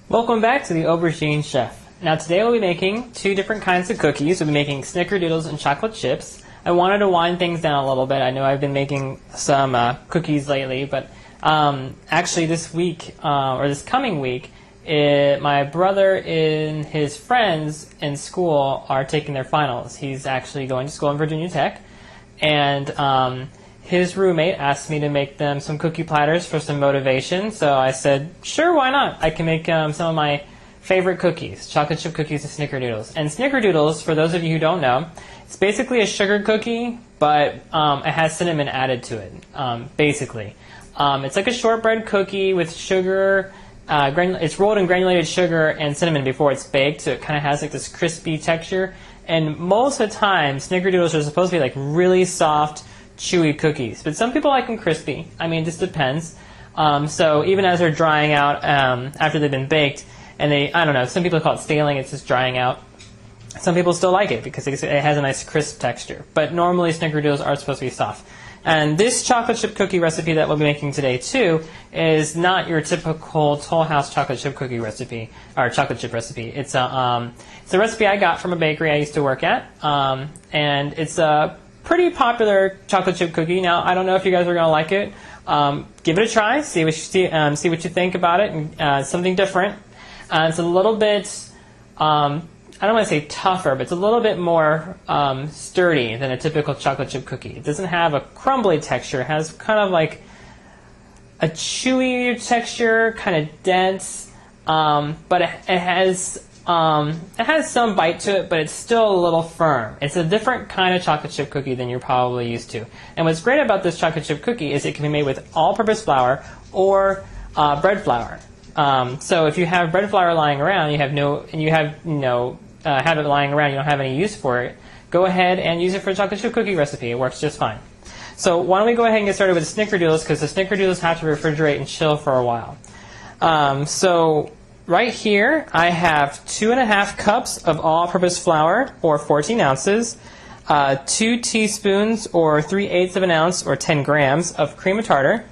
Welcome back to the Aubergine Chef. Now today we'll be making two different kinds of cookies. We'll be making Snickerdoodles and chocolate chips. I wanted to wind things down a little bit. I know I've been making some cookies lately, but actually this week, or this coming week, my brother and his friends in school are taking their finals. He's actually going to school in Virginia Tech, and his roommate asked me to make them some cookie platters for some motivation, so I said, sure, why not? I can make some of my favorite cookies, chocolate chip cookies and Snickerdoodles. And Snickerdoodles, for those of you who don't know, it's basically a sugar cookie, but it has cinnamon added to it, basically. It's like a shortbread cookie with sugar. It's rolled in granulated sugar and cinnamon before it's baked, so it kind of has like this crispy texture. And most of the time, Snickerdoodles are supposed to be like really soft, chewy cookies, but some people like them crispy. I mean, it just depends. So even as they're drying out after they've been baked, and I don't know, some people call it staling, it's just drying out. Some people still like it because it has a nice crisp texture. But normally Snickerdoodles are supposed to be soft. And this chocolate chip cookie recipe that we'll be making today too is not your typical Toll House chocolate chip cookie recipe, or chocolate chip recipe. It's a recipe I got from a bakery I used to work at, and it's a pretty popular chocolate chip cookie. Now, I don't know if you guys are going to like it. Give it a try. See what you think about it. And, something different. It's a little bit, I don't want to say tougher, but it's a little bit more sturdy than a typical chocolate chip cookie. It doesn't have a crumbly texture. It has kind of like a chewy texture, kind of dense, but it has some bite to it, but it's still a little firm. It's a different kind of chocolate chip cookie than you're probably used to. And what's great about this chocolate chip cookie is it can be made with all-purpose flour or bread flour. So if you have bread flour lying around, have it lying around, you don't have any use for it, go ahead and use it for a chocolate chip cookie recipe. It works just fine. So why don't we go ahead and get started with the Snickerdoodles, because the Snickerdoodles have to refrigerate and chill for a while. So right here, I have 2½ cups of all-purpose flour, or 14 ounces, 2 teaspoons, or 3/8 of an ounce, or 10 grams, of cream of tartar.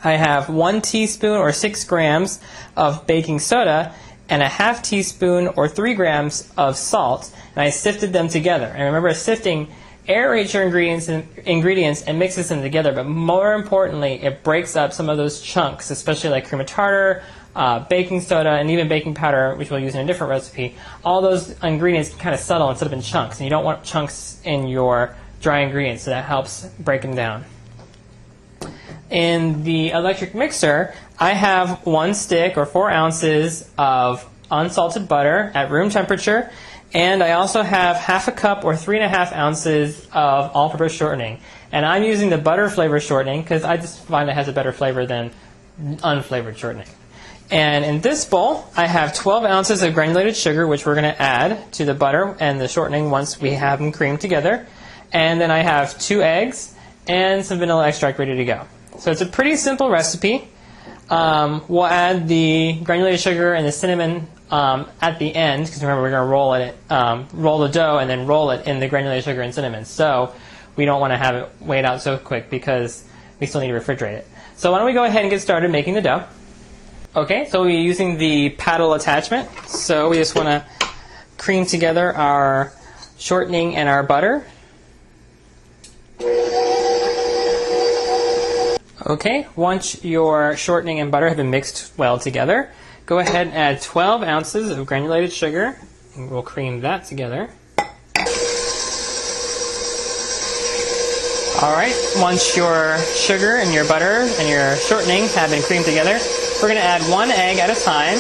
I have 1 teaspoon, or 6 grams, of baking soda, and a ½ teaspoon, or 3 grams, of salt, and I sifted them together. And remember, sifting aerates your ingredients and mixes them together, but more importantly, it breaks up some of those chunks, especially like cream of tartar, baking soda, and even baking powder, which we'll use in a different recipe. All those ingredients can kind of settle instead of in chunks, and you don't want chunks in your dry ingredients, so that helps break them down. In the electric mixer, I have 1 stick, or 4 ounces, of unsalted butter at room temperature, and I also have ½ a cup, or 3½ ounces, of all-purpose shortening. And I'm using the butter flavor shortening because I just find it has a better flavor than unflavored shortening. And in this bowl, I have 12 ounces of granulated sugar, which we're going to add to the butter and the shortening once we have them creamed together. And then I have 2 eggs and some vanilla extract ready to go. So it's a pretty simple recipe. We'll add the granulated sugar and the cinnamon at the end, because remember, we're going to roll the dough and then roll it in the granulated sugar and cinnamon. So we don't want to have it weighed out so quick because we still need to refrigerate it. So why don't we go ahead and get started making the dough. Okay, so we'll be using the paddle attachment. So we just want to cream together our shortening and our butter. Okay, once your shortening and butter have been mixed well together, go ahead and add 12 ounces of granulated sugar, and we'll cream that together. Alright, once your sugar and your butter and your shortening have been creamed together, we're going to add 1 egg at a time,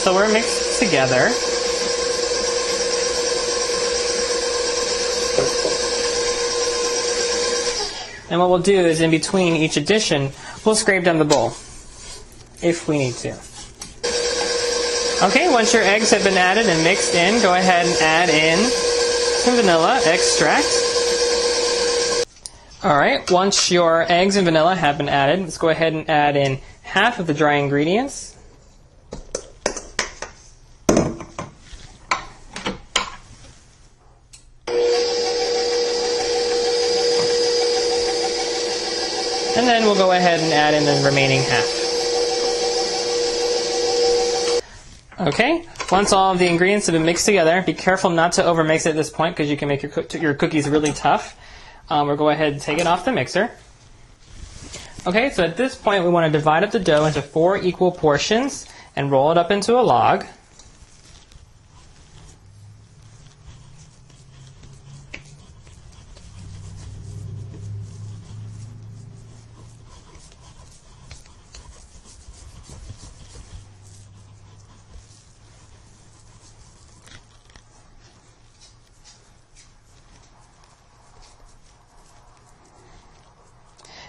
so we're mixed together. And what we'll do is, in between each addition, we'll scrape down the bowl, if we need to. Okay, once your eggs have been added and mixed in, go ahead and add in some vanilla extract. Alright, once your eggs and vanilla have been added, let's go ahead and add in half of the dry ingredients. And then we'll go ahead and add in the remaining half. Okay, once all of the ingredients have been mixed together, be careful not to overmix it at this point because you can make your cookies really tough. We'll go ahead and take it off the mixer. Okay, so at this point we want to divide up the dough into 4 equal portions and roll it up into a log.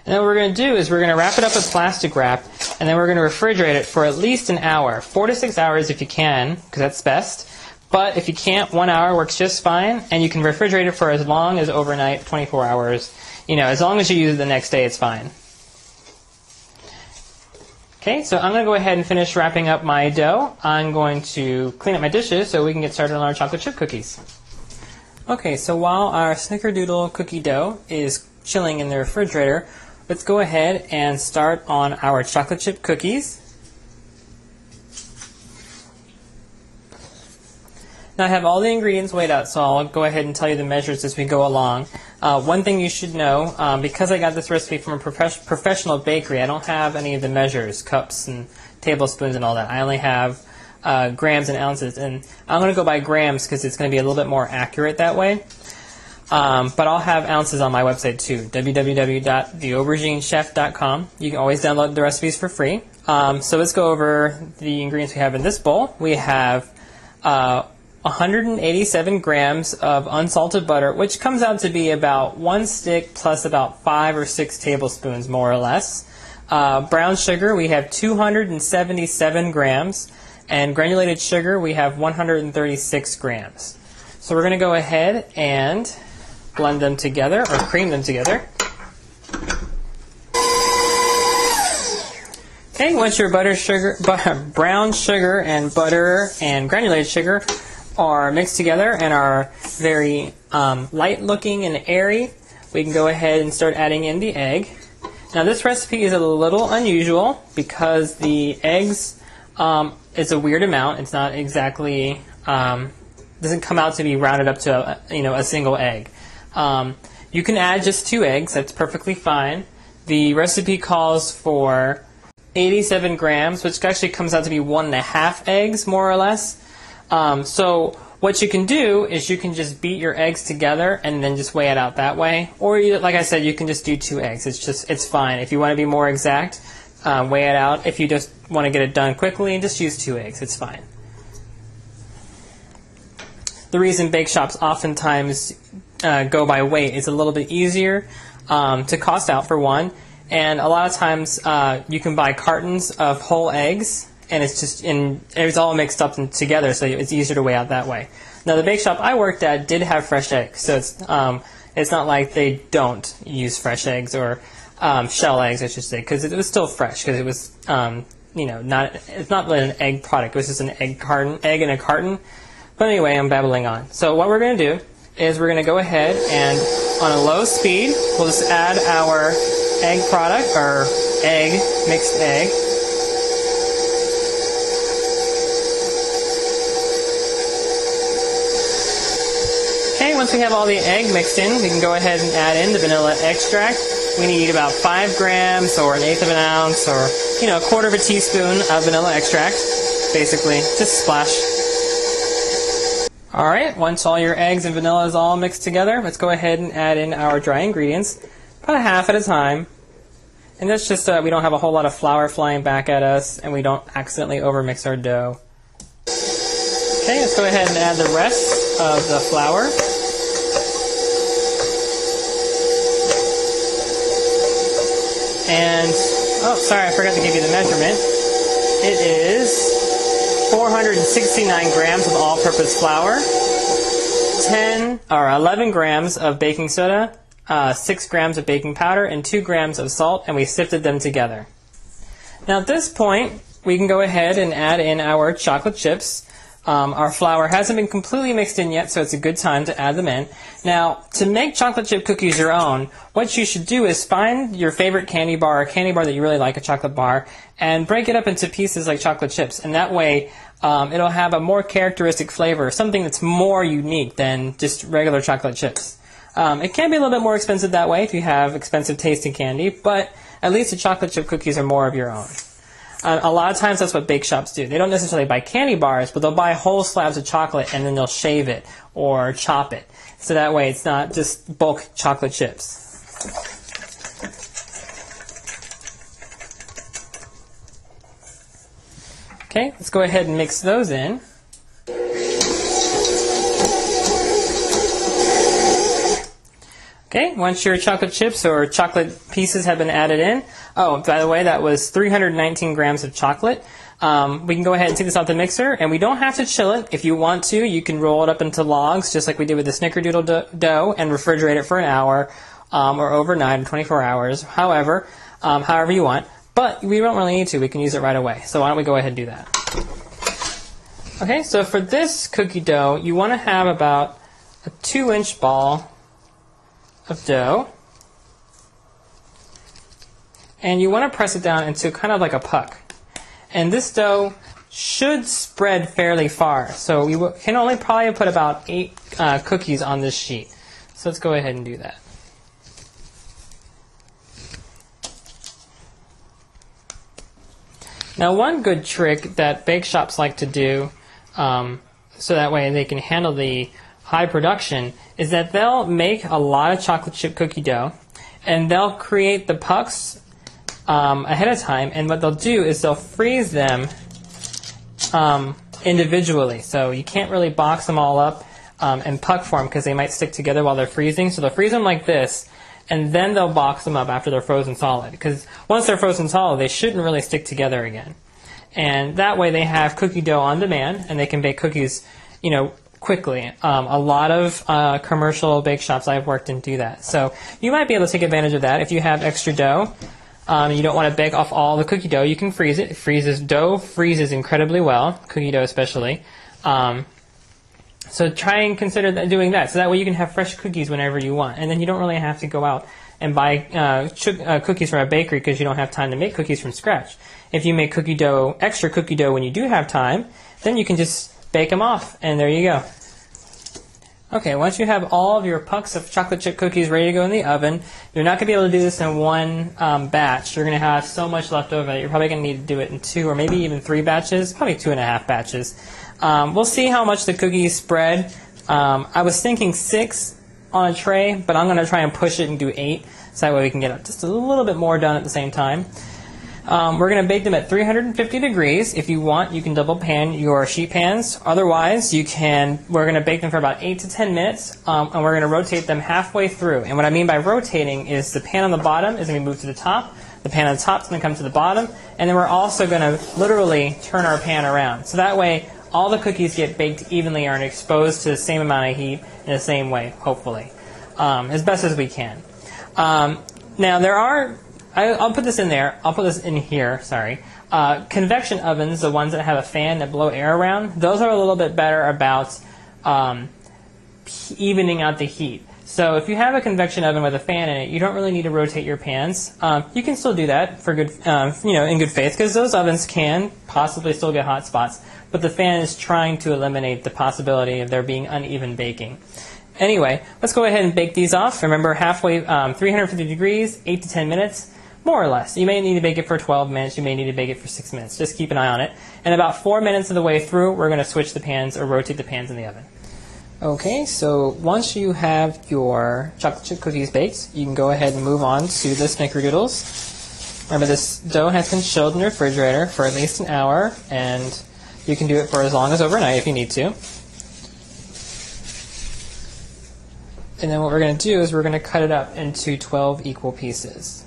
And then what we're going to do is we're going to wrap it up with plastic wrap, and then we're going to refrigerate it for at least an hour. 4 to 6 hours if you can, because that's best. But if you can't, 1 hour works just fine, and you can refrigerate it for as long as overnight, 24 hours. You know, as long as you use it the next day, it's fine. Okay, so I'm going to go ahead and finish wrapping up my dough. I'm going to clean up my dishes so we can get started on our chocolate chip cookies. Okay, so while our Snickerdoodle cookie dough is chilling in the refrigerator, let's go ahead and start on our chocolate chip cookies. Now I have all the ingredients weighed out, so I'll go ahead and tell you the measures as we go along. One thing you should know, because I got this recipe from a professional bakery, I don't have any of the measures, cups and tablespoons and all that. I only have grams and ounces, and I'm going to go by grams because it's going to be a little bit more accurate that way. But I'll have ounces on my website too, www.theauberginechef.com. You can always download the recipes for free. So let's go over the ingredients we have in this bowl. We have 187 grams of unsalted butter, which comes out to be about 1 stick plus about 5 or 6 tablespoons, more or less. Brown sugar, we have 277 grams. And granulated sugar, we have 136 grams. So we're going to go ahead and blend them together, or cream them together. Okay, once your brown sugar and butter and granulated sugar are mixed together and are very light looking and airy, we can go ahead and start adding in the egg. Now this recipe is a little unusual because the eggs, it's a weird amount. It's not exactly, doesn't come out to be rounded up to a single egg. You can add just 2 eggs. That's perfectly fine. The recipe calls for 87 grams, which actually comes out to be 1.5 eggs, more or less. So what you can do is you can just beat your eggs together and then just weigh it out that way. Or, like I said, you can just do 2 eggs. It's fine. If you want to be more exact, weigh it out. If you just want to get it done quickly, just use 2 eggs. It's fine. The reason bake shops oftentimes go by weight is a little bit easier to cost out, for one, and a lot of times you can buy cartons of whole eggs, and it's all mixed up together, so it's easier to weigh out that way. Now the bake shop I worked at did have fresh eggs, so it's not like they don't use fresh eggs or shell eggs, I should say, because it was still fresh, because it was it's not really an egg product. It was just an egg in a carton. But anyway, I'm babbling on. So what we're going to do is we're going to go ahead and on a low speed, we'll just add our egg product, or mixed egg. Okay, once we have all the egg mixed in, we can go ahead and add in the vanilla extract. We need about 5 grams or 1/8 of an ounce, or 1/4 of a teaspoon of vanilla extract, basically, just a splash. Alright, once all your eggs and vanilla is all mixed together, let's go ahead and add in our dry ingredients, about 1/2 at a time. And that's just we don't have a whole lot of flour flying back at us, and we don't accidentally overmix our dough. Okay, let's go ahead and add the rest of the flour. And, oh, sorry, I forgot to give you the measurement. It is 469 grams of all-purpose flour, 11 grams of baking soda, 6 grams of baking powder, and 2 grams of salt, and we sifted them together. Now at this point, we can go ahead and add in our chocolate chips. Our flour hasn't been completely mixed in yet, so it's a good time to add them in. Now, to make chocolate chip cookies your own, what you should do is find your favorite candy bar, a candy bar that you really like, a chocolate bar, and break it up into pieces like chocolate chips. And that way, it'll have a more characteristic flavor, something that's more unique than just regular chocolate chips. It can be a little bit more expensive that way if you have expensive tasting candy, but at least the chocolate chip cookies are more of your own. A lot of times that's what bake shops do. They don't necessarily buy candy bars, but they'll buy whole slabs of chocolate and then they'll shave it or chop it. So that way it's not just bulk chocolate chips. Okay, let's go ahead and mix those in. Okay, once your chocolate chips or chocolate pieces have been added in, oh, by the way, that was 319 grams of chocolate. We can go ahead and take this out the mixer, and we don't have to chill it. If you want to, you can roll it up into logs, just like we did with the Snickerdoodle dough, and refrigerate it for an hour, or overnight, 24 hours, however you want. But we don't really need to. We can use it right away. So why don't we go ahead and do that? Okay, so for this cookie dough, you want to have about a 2-inch ball of dough, and you want to press it down into kind of like a puck. And this dough should spread fairly far, so we can only probably put about 8 cookies on this sheet. So let's go ahead and do that. Now, one good trick that bake shops like to do, so that way they can handle the high production, is that they'll make a lot of chocolate chip cookie dough, and they'll create the pucks ahead of time, and what they'll do is they'll freeze them individually. So you can't really box them all up in puck form because they might stick together while they're freezing. So they'll freeze them like this, and then they'll box them up after they're frozen solid, because once they're frozen solid, they shouldn't really stick together again. And that way they have cookie dough on demand, and they can bake cookies, quickly. A lot of commercial bake shops I've worked in do that. So you might be able to take advantage of that. If you have extra dough, you don't want to bake off all the cookie dough, you can freeze it. Dough freezes incredibly well, cookie dough especially. So try and consider doing that. So that way you can have fresh cookies whenever you want. And then you don't really have to go out and buy cookies from a bakery because you don't have time to make cookies from scratch. If you make extra cookie dough when you do have time, then you can just bake them off, and there you go. Okay, once you have all of your pucks of chocolate chip cookies ready to go in the oven, you're not going to be able to do this in one batch. You're going to have so much left over that you're probably going to need to do it in 2 or maybe even 3 batches, probably 2.5 batches. We'll see how much the cookies spread. I was thinking 6 on a tray, but I'm going to try and push it and do 8, so that way we can get just a little bit more done at the same time. We're going to bake them at 350 degrees. If you want, you can double pan your sheet pans. Otherwise, we're going to bake them for about 8 to 10 minutes, and we're going to rotate them halfway through. And what I mean by rotating is the pan on the bottom is going to be moved to the top, the pan on the top is going to come to the bottom, and then we're also going to literally turn our pan around. So that way, all the cookies get baked evenly and exposed to the same amount of heat in the same way, hopefully, as best as we can. Now, I'll put this in there. I'll put this in here, sorry. Convection ovens, the ones that have a fan that blow air around, those are a little bit better about evening out the heat. So if you have a convection oven with a fan in it, you don't really need to rotate your pans. You can still do that for good, in good faith, because those ovens can possibly still get hot spots, but the fan is trying to eliminate the possibility of there being uneven baking. Anyway, let's go ahead and bake these off. Remember, halfway, 350 degrees, 8 to 10 minutes. More or less. You may need to bake it for 12 minutes. You may need to bake it for 6 minutes. Just keep an eye on it. And about 4 minutes of the way through, we're going to switch the pans or rotate the pans in the oven. Okay, so once you have your chocolate chip cookies baked, you can go ahead and move on to the Snickerdoodles. Remember, this dough has been chilled in the refrigerator for at least an hour, and you can do it for as long as overnight if you need to. And then what we're going to do is we're going to cut it up into 12 equal pieces.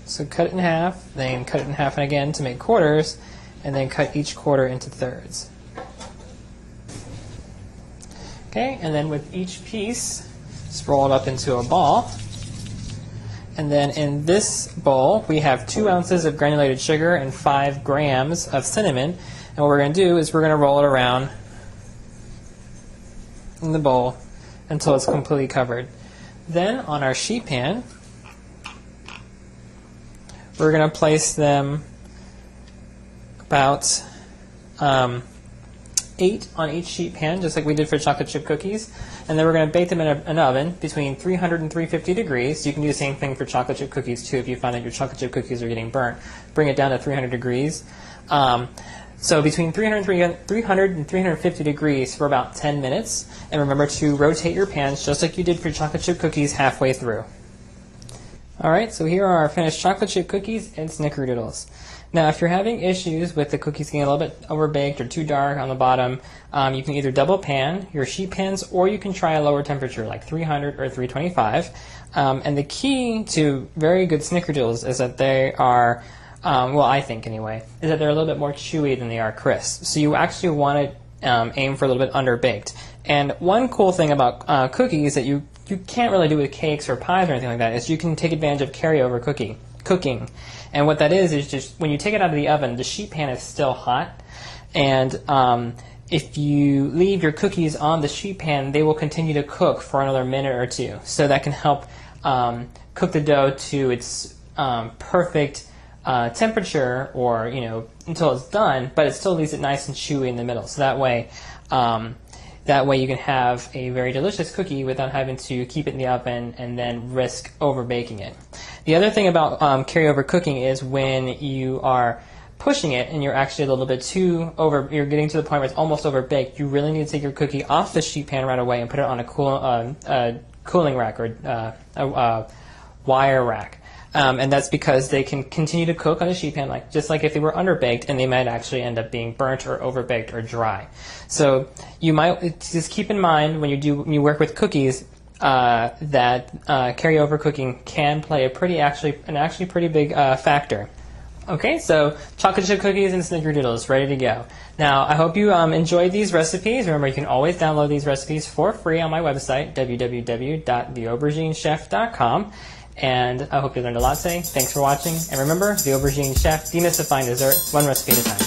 So cut it in half, then cut it in half again to make quarters, and then cut each quarter into thirds. Okay, and then with each piece, just roll it up into a ball. And then in this bowl, we have 2 ounces of granulated sugar and 5 grams of cinnamon. And what we're going to do is we're going to roll it around in the bowl until it's completely covered. Then on our sheet pan, we're going to place them about 8 on each sheet pan, just like we did for chocolate chip cookies. And then we're going to bake them in an oven between 300 and 350 degrees. You can do the same thing for chocolate chip cookies too if you find that your chocolate chip cookies are getting burnt. Bring it down to 300 degrees. So between 300 and 350 degrees for about 10 minutes. And remember to rotate your pans just like you did for chocolate chip cookies halfway through. Alright, so here are our finished chocolate chip cookies and Snickerdoodles. Now, if you're having issues with the cookies getting a little bit overbaked or too dark on the bottom, you can either double pan your sheet pans, or you can try a lower temperature like 300 or 325. And the key to very good Snickerdoodles is that they are, well, I think anyway, is that they're a little bit more chewy than they are crisp. So you actually want to aim for a little bit underbaked. And one cool thing about cookies that you can't really do with cakes or pies or anything like that is you can take advantage of carryover cooking. And what that is just when you take it out of the oven, the sheet pan is still hot, and if you leave your cookies on the sheet pan, they will continue to cook for another minute or two. So that can help cook the dough to its perfect temperature, or until it's done, but it still leaves it nice and chewy in the middle. So that way you can have a very delicious cookie without having to keep it in the oven and then risk over baking it. The other thing about carryover cooking is when you are pushing it and you're actually a little bit too you're getting to the point where it's almost over baked, you really need to take your cookie off the sheet pan right away and put it on a cooling rack or a wire rack. And that's because they can continue to cook on a sheet pan just like if they were underbaked, and they might actually end up being burnt or overbaked or dry. So you might just keep in mind when you work with cookies that carryover cooking can play an actually pretty big factor. Okay, so chocolate chip cookies and Snickerdoodles ready to go. Now, I hope you enjoyed these recipes. Remember, you can always download these recipes for free on my website, www.theauberginechef.com. And I hope you learned a lot today. Thanks for watching. And remember, the Aubergine Chef, demystifying dessert, one recipe at a time.